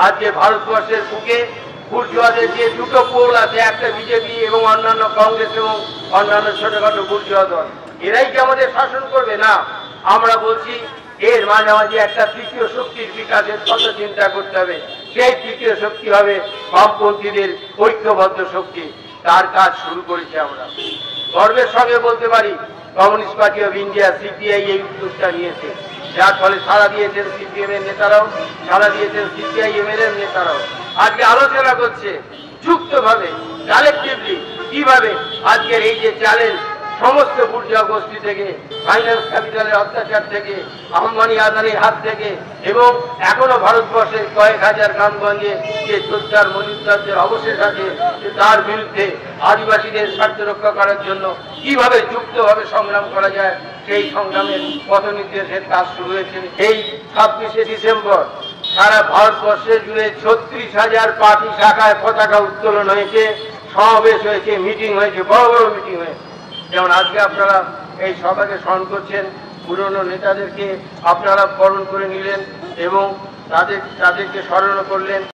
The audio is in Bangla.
আজকে ভারতবর্ষের বুকে বুর্জোয়াদের যে দুটো পোল আছে, একটা বিজেপি এবং অন্যান্য কংগ্রেস এবং অন্যান্য ছোটখাটো বুর্জোয়া দল, এরাই কি আমাদের শাসন করবে? না, আমরা বলছি এর মাঝামাঝি একটা তৃতীয় শক্তির বিকাশের কথা চিন্তা করতে হবে। সেই তৃতীয় শক্তি হবে বামপন্থীদের ঐক্যবদ্ধ শক্তি। তার কাজ শুরু করেছি আমরা। গর্বের সঙ্গে বলতে পারি communist party of India CPI এই উদ্যোগটা নিয়েছে, যার ফলে সাড়া দিয়েছেন সিপিএম এর নেতারাও, সাড়া দিয়েছেন সিপিআইএম এর নেতারাও। আজকে আলোচনা করছে যুক্তভাবে, কালেকটিভলি, কিভাবে আজকের এই যে চ্যালেঞ্জ সমস্ত বুর্জোয়া গোষ্ঠী থেকে, ফাইন্যান্স ক্যাপিটালের অত্যাচার থেকে, আম্বানি আদানির হাত থেকে, এবং এখনো ভারতবর্ষের কয়েক হাজার গ্রামগঞ্জে যে চোদ্দার মজুমদারদের অবশেষ আছে, তার বিরুদ্ধে আদিবাসীদের স্বার্থ রক্ষা করার জন্য কিভাবে যুক্তভাবে সংগ্রাম করা যায়, সেই সংগ্রামের পথ নির্দেশের কাজ শুরু হয়েছে। এই 26শে ডিসেম্বর সারা ভারতবর্ষে জুড়ে 36,000 পার্টি শাখায় পতাকা উত্তোলন হয়েছে, সমাবেশ হয়েছে, মিটিং হয়েছে, বড় বড় মিটিং হয়েছে। যেমন আজকে আপনারা এই সভাকে স্মরণ করছেন, পুরনো নেতাদেরকে আপনারা বরণ করে নিলেন এবং তাদেরকে স্মরণ করলেন।